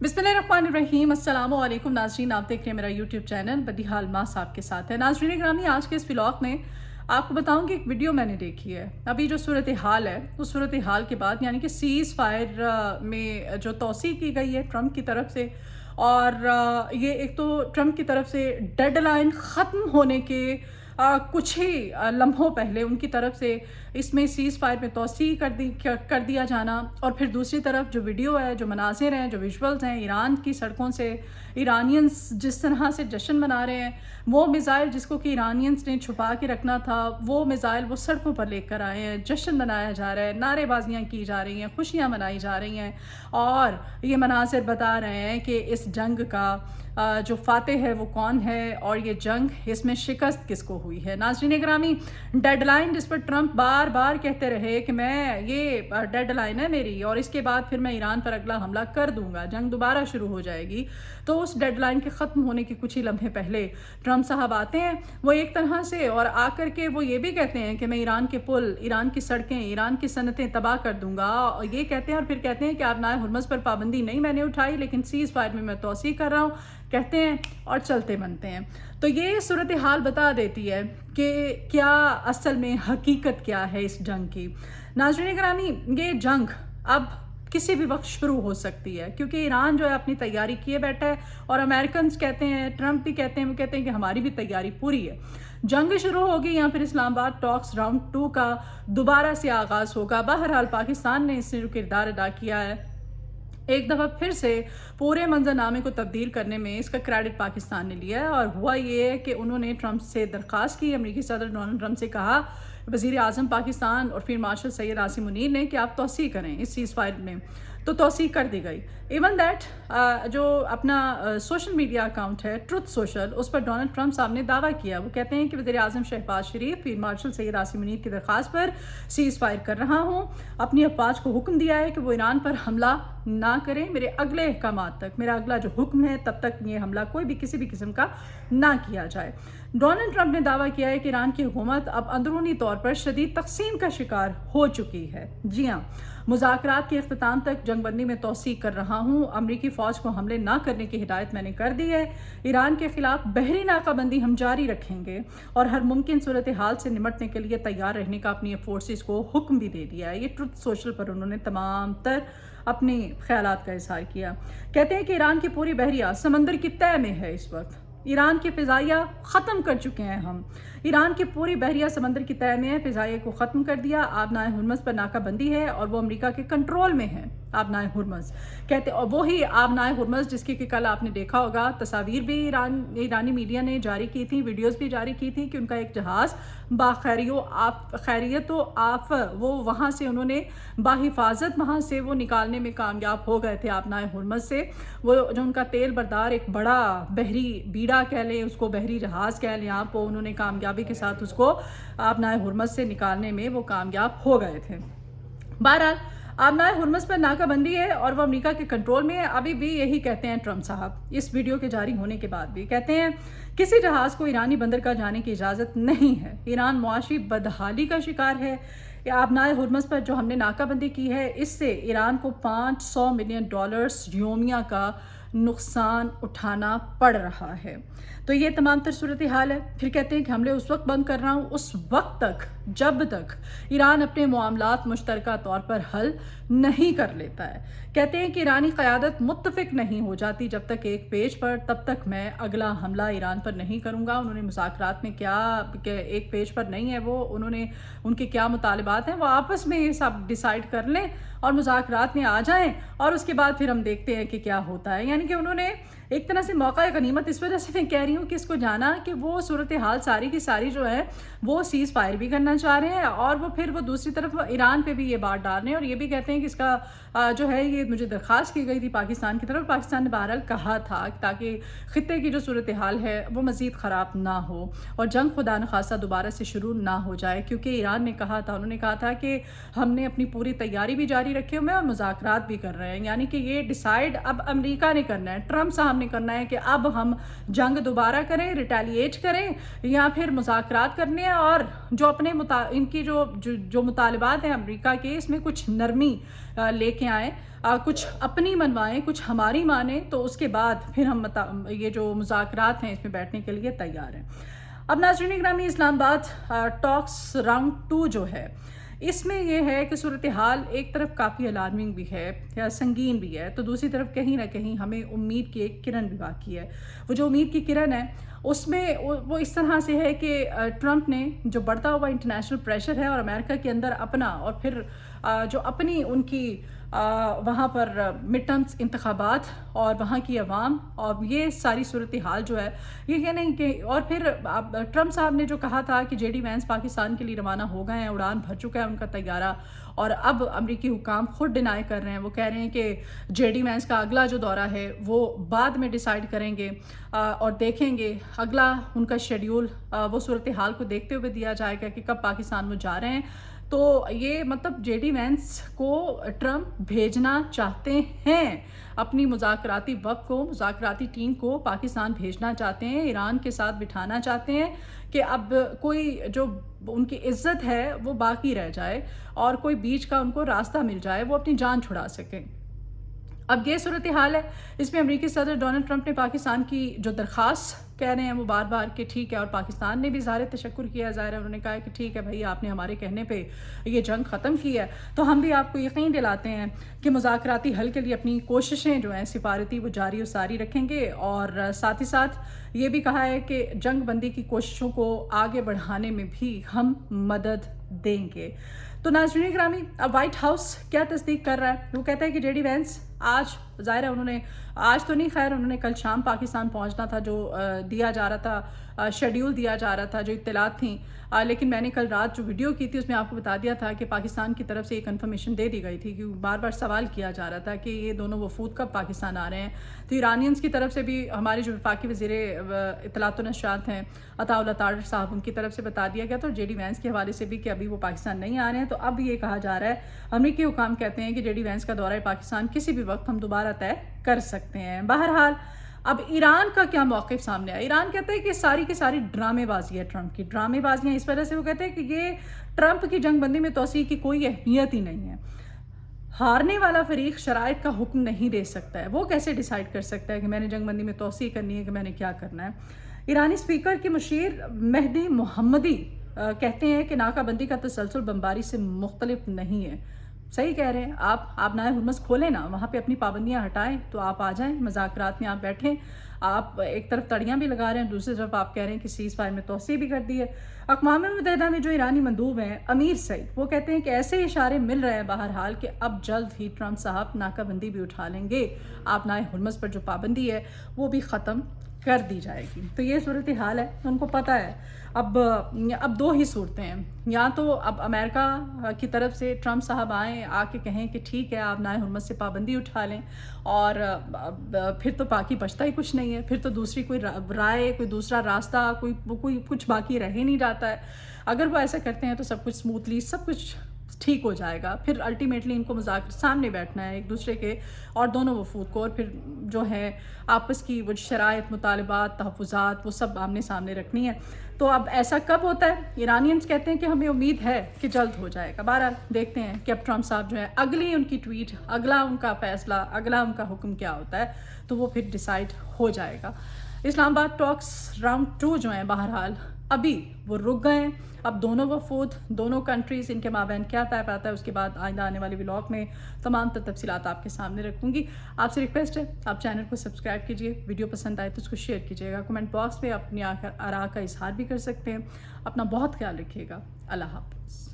बिस्मिल्लाहिर्रहमानिर्रहीम। अस्सलाम वालेकुम नाज़रीन, आप देख रहे हैं मेरा यूट्यूब चैनल बदिहाल माँ साहब के साथ है। नाज़रीन ग्रामी, आज के इस व्लॉग में आपको बताऊंगी एक वीडियो मैंने देखी है। अभी जो सूरत हाल है उस सूरत हाल के बाद यानी कि सीज़ फायर में जो तौसीक़ की गई है ट्रंप की तरफ से, और ये एक तो ट्रंप की तरफ से डेडलाइन ख़त्म होने के कुछ ही लम्हों पहले उनकी तरफ से इसमें सीज़ फायर में तौसीक़ कर दिया जाना, और फिर दूसरी तरफ जो वीडियो है, जो मनाज़िर हैं, जो विजुअल्स हैं ईरान की सड़कों से, ईरानियंस जिस तरह से जश्न मना रहे हैं, वो मिज़ाइल जिसको कि ईरानियंस ने छुपा के रखना था वो मिज़ाइल वो सड़कों पर लेकर आए हैं, जश्न मनाया जा रहा है, नारेबाजियाँ की जा रही हैं, खुशियाँ मनाई जा रही हैं, और ये मनाज़िर बता रहे हैं कि इस जंग का जो फातेह है वो कौन है और ये जंग इसमें शिकस्त किसको हुई है। नाज़रीन ग्रामी, डेडलाइन जिस पर ट्रंप बार बार कहते रहे कि मैं ये डेडलाइन है मेरी और इसके बाद फिर मैं ईरान पर अगला हमला कर दूंगा, जंग दोबारा शुरू हो जाएगी, तो उस डेडलाइन के ख़त्म होने के कुछ ही लम्हे पहले ट्रंप साहब आते हैं वो एक तरह से, और आकर के वो ये भी कहते हैं कि मैं ईरान के पुल, ईरान की सड़कें, ईरान की सनतें तबाह कर दूंगा, और ये कहते हैं और फिर कहते हैं कि आबनाए हुर्मज़ पर पाबंदी नहीं मैंने उठाई लेकिन सीज़ फायर में मैं तौसीक़ कर रहा हूँ, कहते हैं और चलते बनते हैं। तो ये सूरत हाल बता देती है कि क्या असल में हकीकत क्या है इस जंग की। नाज़रीन ग्रामी, ये जंग अब किसी भी वक्त शुरू हो सकती है क्योंकि ईरान जो है अपनी तैयारी किए बैठा है, और अमेरिकन कहते हैं, ट्रंप भी कहते हैं, वो कहते हैं कि हमारी भी तैयारी पूरी है। जंग शुरू होगी या फिर इस्लामाबाद टॉक्स राउंड 2 का दोबारा से आगाज़ होगा। बहरहाल पाकिस्तान ने इससे जो किरदार अदा किया है, एक दफ़ा फिर से पूरे मंजरनामे को तब्दील करने में इसका क्रेडिट पाकिस्तान ने लिया है। और हुआ ये कि उन्होंने ट्रंप से दरख्वास्त की, अमेरिकी सदर डोनाल्ड ट्रंप से कहा, वज़ीर आज़म पाकिस्तान और फिर मार्शल सैयद आसिम मुनीर ने, कि आप तौसीक़ करें इस सीज़ फायर में, तो तौसीक़ कर दी गई। इवन दैट जो अपना सोशल मीडिया अकाउंट है ट्रुथ सोशल, उस पर डोनाल्ड ट्रंप साहब ने दावा किया, वो कहते हैं कि वज़ीर आज़म शहबाज शरीफ फिर मार्शल सैयद आसिम मुनीर की दरख्वास्त पर सीज़ फायर कर रहा हूँ, अपनी अफवाज को हुक्म दिया है कि वो ईरान पर हमला ना करें, मेरे अगले अहकामात तक, मेरा अगला जो हुक्म है तब तक ये हमला कोई भी किसी भी किस्म का ना किया जाए। डोनाल्ड ट्रंप ने दावा किया है कि ईरान की हुकूमत अब अंदरूनी तौर पर शदीद तकसीम का शिकार हो चुकी है। जी हाँ, मुज़ाकरात के अख्ताम तक जंगबंदी में तौसीक़ कर रहा हूँ, अमरीकी फ़ौज को हमले ना करने की हिदायत मैंने कर दी है, ईरान के ख़िलाफ़ बहरी नाकाबंदी हम जारी रखेंगे और हर मुमकिन सूरत हाल से निमटने के लिए तैयार रहने का अपनी फोर्सेस को हुक्म भी दे दिया है। ये ट्रुथ सोशल पर उन्होंने तमाम तर अपने ख्यालात का इज़हार किया। कहते हैं कि ईरान की पूरी बहरिया समंदर की तह में है इस वक्त, ईरान की फ़िज़ाइया ख़त्म कर चुके हैं हम, ईरान की पूरी बहरिया समंदर की तह में है, फ़िज़ाइया को ख़त्म कर दिया, आबनाए हुर्मज़ पर नाकाबंदी है और वो अमेरिका के कंट्रोल में है। आबनाए हुर्मज़ कहते, और वही आबनाए हुर्मज़ जिसकी कि कल आपने देखा होगा, तस्वीर भी ईरानी मीडिया ने जारी की थी, वीडियोज़ भी जारी की थी कि उनका एक जहाज़ खैरियत वो वहाँ से उन्होंने बाहिफाजत वहाँ से वो निकालने में कामयाब हो गए थे आबनाए हुर्मज़ से। वो जो उनका तेल बरदार एक बड़ा बहरी बीड़ा कह लें, उसको बहरी जहाज़ कह लें आप, वो उन्होंने कामयाबी के साथ उसको आबनाए हुर्मज़ से निकालने में वो कामयाब हो गए थे। बहरहाल आबनाए हुर्मज़ पर नाकाबंदी है और वो अमेरिका के कंट्रोल में है। अभी भी यही कहते हैं ट्रंप साहब, इस वीडियो के जारी होने के बाद भी कहते हैं किसी जहाज़ को ईरानी बंदरगाह जाने की इजाज़त नहीं है, ईरान मुआशी बदहाली का शिकार है। आबनाए हुर्मज़ पर जो हमने नाकाबंदी की है इससे ईरान को $500 मिलियन योमिया का नुकसान उठाना पड़ रहा है। तो ये तमाम तर सूरत हाल है। फिर कहते हैं कि हमले उस वक्त बंद कर रहा हूँ उस वक्त तक जब तक ईरान अपने मामलात मुश्तरका तौर पर हल नहीं कर लेता है। कहते हैं कि ईरानी क़यादत मुत्तफ़िक नहीं हो जाती जब तक एक पेज पर, तब तक मैं अगला हमला ईरान पर नहीं करूँगा। उन्होंने मुज़ाकरात में क्या एक पेज पर नहीं है, वो उन्होंने उनके क्या मुतालबात हैं वो आपस में ये सब डिसाइड कर लें और मुज़ाकरात में आ जाएं, और उसके बाद फिर हम देखते हैं कि क्या होता है। यानी कि उन्होंने एक तरह से मौका गनीमत, इस वजह से मैं कह रही हूँ कि इसको जाना कि वो सूरत हाल सारी की सारी जो है वो सीज़ फायर भी करना चाह रहे हैं और वो फिर वो दूसरी तरफ ईरान पे भी ये बात डाल रहे हैं, और ये भी कहते हैं कि इसका जो है ये मुझे दरख्वास्त की गई थी पाकिस्तान की तरफ, पाकिस्तान ने बहरहाल कहा था ताकि ख़ित्ते की जो सूरत हाल है वो मज़ीद ख़राब ना हो और जंग खुदा न खासा दोबारा से शुरू ना हो जाए, क्योंकि ईरान ने कहा था, उन्होंने कहा था कि हमने अपनी पूरी तैयारी भी जारी रखे हुए हैं और मुज़ाकरात भी कर रहे हैं। यानी कि ये डिसाइड अब अमेरिका ने करना है, ट्रंप साहब ने करना है कि अब हम जंग दोबारा करें, रिटेलिएट करें या फिर मुज़ाकरात करने हैं, और जो अपने इनकी जो मुतालबात हैं अमेरिका के, इसमें कुछ नरमी लेके आए کچھ اپنی منوائیں، کچھ ہماری مانیں، تو اس کے بعد پھر ہم یہ جو مذاکرات ہیں اس میں بیٹھنے کے لیے تیار ہیں۔ اب ناظرین گرامی، اسلام آباد ٹاکس راؤنڈ 2 جو ہے، اس میں یہ ہے کہ صورتحال ایک طرف کافی الارمنگ بھی ہے یا سنگین بھی ہے، تو دوسری طرف کہیں نہ کہیں ہمیں امید کی ایک کرن بھی باقی ہے۔ وہ جو امید کی کرن ہے اس میں وہ اس طرح سے ہے کہ ٹرمپ نے جو بڑھتا ہوا انٹرنیشنل پریشر ہے اور امریکہ کے اندر اپنا اور پھر جو اپنی ان کی وہاں پر مڈ ٹرمز انتخابات اور وہاں کی عوام اور یہ ساری صورتحال جو ہے، یہ کہنے کہ اور پھر ٹرمپ صاحب نے جو کہا تھا کہ جے ڈی وینس پاکستان کے لیے روانہ ہو گئے ہیں، اڑان بھر چکا ہے ان کا طیارہ، اور اب امریکی حکام خود ڈینائی کر رہے ہیں، وہ کہہ رہے ہیں کہ جے ڈی وینس کا اگلا جو دورہ ہے وہ بعد میں ڈیسائیڈ کریں گے اور دیکھیں گے اگلا ان کا شیڈیول وہ صورتحال کو دیکھتے ہوئے دیا جائے گا کہ کب پاکستان وہ جا رہے ہیں۔ تو یہ مطلب جے ڈی وینس کو ٹرمپ بھیجنا چاہتے ہیں، اپنی مذاکراتی وفد کو، مذاکراتی ٹیم کو پاکستان بھیجنا چاہتے ہیں، ایران کے ساتھ بٹھانا چاہتے ہیں کہ اب کوئی جو ان کی عزت ہے وہ باقی رہ جائے اور کوئی بیچ کا ان کو راستہ مل جائے، وہ اپنی جان چھڑا سکیں۔ اب یہ صورتحال ہے، اس میں امریکی صدر ڈونلڈ ٹرمپ نے پاکستان کی جو درخواست کہہ رہے ہیں وہ بار بار کہ ٹھیک ہے، اور پاکستان نے بھی اظہار تشکر کیا، ظاہر ہے انہوں نے کہا کہ ٹھیک ہے بھائی، آپ نے ہمارے کہنے پہ یہ جنگ ختم کی ہے، تو ہم بھی آپ کو یقین دلاتے ہیں کہ مذاکراتی حل کے لیے اپنی کوششیں جو ہیں سفارتی وہ جاری و ساری رکھیں گے، اور ساتھ ہی ساتھ یہ بھی کہا ہے کہ جنگ بندی کی کوششوں کو آگے بڑھانے میں بھی ہم مدد دیں گے۔ تو ناظرین گرامی، اب وائٹ ہاؤس کیا تصدیق کر رہا ہے؟ وہ کہتا ہے کہ جے ڈی وینس آج، ظاہر ہے انہوں نے آج تو نہیں، خیر انہوں نے کل شام پاکستان پہنچنا تھا، جو دیا جا رہا تھا، شیڈیول دیا جا رہا تھا، جو اطلاعات تھیں، لیکن میں نے کل رات جو ویڈیو کی تھی اس میں آپ کو بتا دیا تھا کہ پاکستان کی طرف سے یہ کنفرمیشن دے دی گئی تھی، کہ بار بار سوال کیا جا رہا تھا کہ یہ دونوں وفود کب پاکستان آ رہے ہیں۔ تو ایرانینز کی طرف سے بھی ہمارے جو وفاقی وزیر اطلاعات و نشریات ہیں عطاء اللہ طاہر صاحب، ان کی طرف سے بتا دیا گیا، تو جے ڈی وینس کے حوالے سے بھی کہ ابھی وہ پاکستان نہیں آ رہے ہیں۔ تو اب یہ کہا جا رہا ہے، امریکی حکام کہتے ہیں کہ جے ڈی وینس کا دورہ پاکستان کسی بھی وقت ہم دوبارہ طے کر سکتے ہیں۔ بہرحال اب ایران کا کیا موقف سامنے آیا؟ ایران کہتا ہے کہ ساری کی ساری ڈرامے بازی ہے، ٹرمپ کی ڈرامے بازیاں، اس وجہ سے وہ کہتے ہیں کہ یہ ٹرمپ کی جنگ بندی میں توسیع کی کوئی اہمیت ہی نہیں ہے۔ ہارنے والا فریق شرائط کا حکم نہیں دے سکتا ہے، وہ کیسے ڈیسائیڈ کر سکتا ہے کہ میں نے جنگ بندی میں توسیع کرنی ہے، کہ میں نے کیا کرنا ہے۔ ایرانی اسپیکر کے مشیر مہدی محمدی کہتے ہیں کہ ناکہ بندی کا تسلسل بمباری سے مختلف نہیں ہے۔ صحیح کہہ رہے ہیں آپ نائے ہرمز کھولیں نا، وہاں پہ اپنی پابندیاں ہٹائیں، تو آپ آ جائیں مذاکرات میں، آپ بیٹھیں۔ آپ ایک طرف تڑیاں بھی لگا رہے ہیں، دوسری طرف آپ کہہ رہے ہیں کہ سیز فائر میں توسیع بھی کر دی ہے۔ اقوام متحدہ میں جو ایرانی مندوب ہیں امیر سعید، وہ کہتے ہیں کہ ایسے اشارے مل رہے ہیں بہرحال کہ اب جلد ہی ٹرمپ صاحب ناکہ بندی بھی اٹھا لیں گے، آپ نائے ہرمز پر جو پابندی ہے وہ بھی ختم کر دی جائے گی۔ تو یہ صورتحال ہے، ان کو پتہ ہے اب دو ہی صورتیں ہیں، یا تو اب امریکہ کی طرف سے ٹرمپ صاحب آئیں، آ کے کہیں کہ ٹھیک ہے آپ نائے حرمت سے پابندی اٹھا لیں، اور پھر تو باقی بچتا ہی کچھ نہیں ہے، پھر تو دوسری کوئی رائے، کوئی دوسرا راستہ، کوئی کچھ باقی رہ ہی نہیں جاتا ہے۔ اگر وہ ایسا کرتے ہیں تو سب کچھ اسموتھلی، سب کچھ ٹھیک ہو جائے گا۔ پھر الٹیمیٹلی ان کو مذاکر سامنے بیٹھنا ہے ایک دوسرے کے اور دونوں وفود کو، اور پھر جو ہے آپس کی وہ شرائط، مطالبات، تحفظات، وہ سب آمنے سامنے رکھنی ہے۔ تو اب ایسا کب ہوتا ہے؟ ایرانینز کہتے ہیں کہ ہمیں امید ہے کہ جلد ہو جائے گا۔ بہرحال دیکھتے ہیں کہ اب ٹرمپ صاحب جو ہے اگلی ان کی ٹویٹ، اگلا ان کا فیصلہ، اگلا ان کا حکم کیا ہوتا ہے، تو وہ پھر ڈیسائیڈ ہو جائے گا۔ اسلام آباد ٹاکس راؤنڈ 2 جو ہیں بہرحال ابھی وہ رک گئے ہیں۔ اب دونوں وفود، دونوں کنٹریز، ان کے مابین کیا طے پاتا ہے، اس کے بعد آئندہ آنے والے ولاگ میں تمام تفصیلات آپ کے سامنے رکھوں گی۔ آپ سے ریکویسٹ ہے آپ چینل کو سبسکرائب کیجئے، ویڈیو پسند آئے تو اس کو شیئر کیجئے گا، کمنٹ باکس میں اپنی آراء کا اظہار بھی کر سکتے ہیں۔ اپنا بہت خیال رکھیے گا۔ اللہ حافظ۔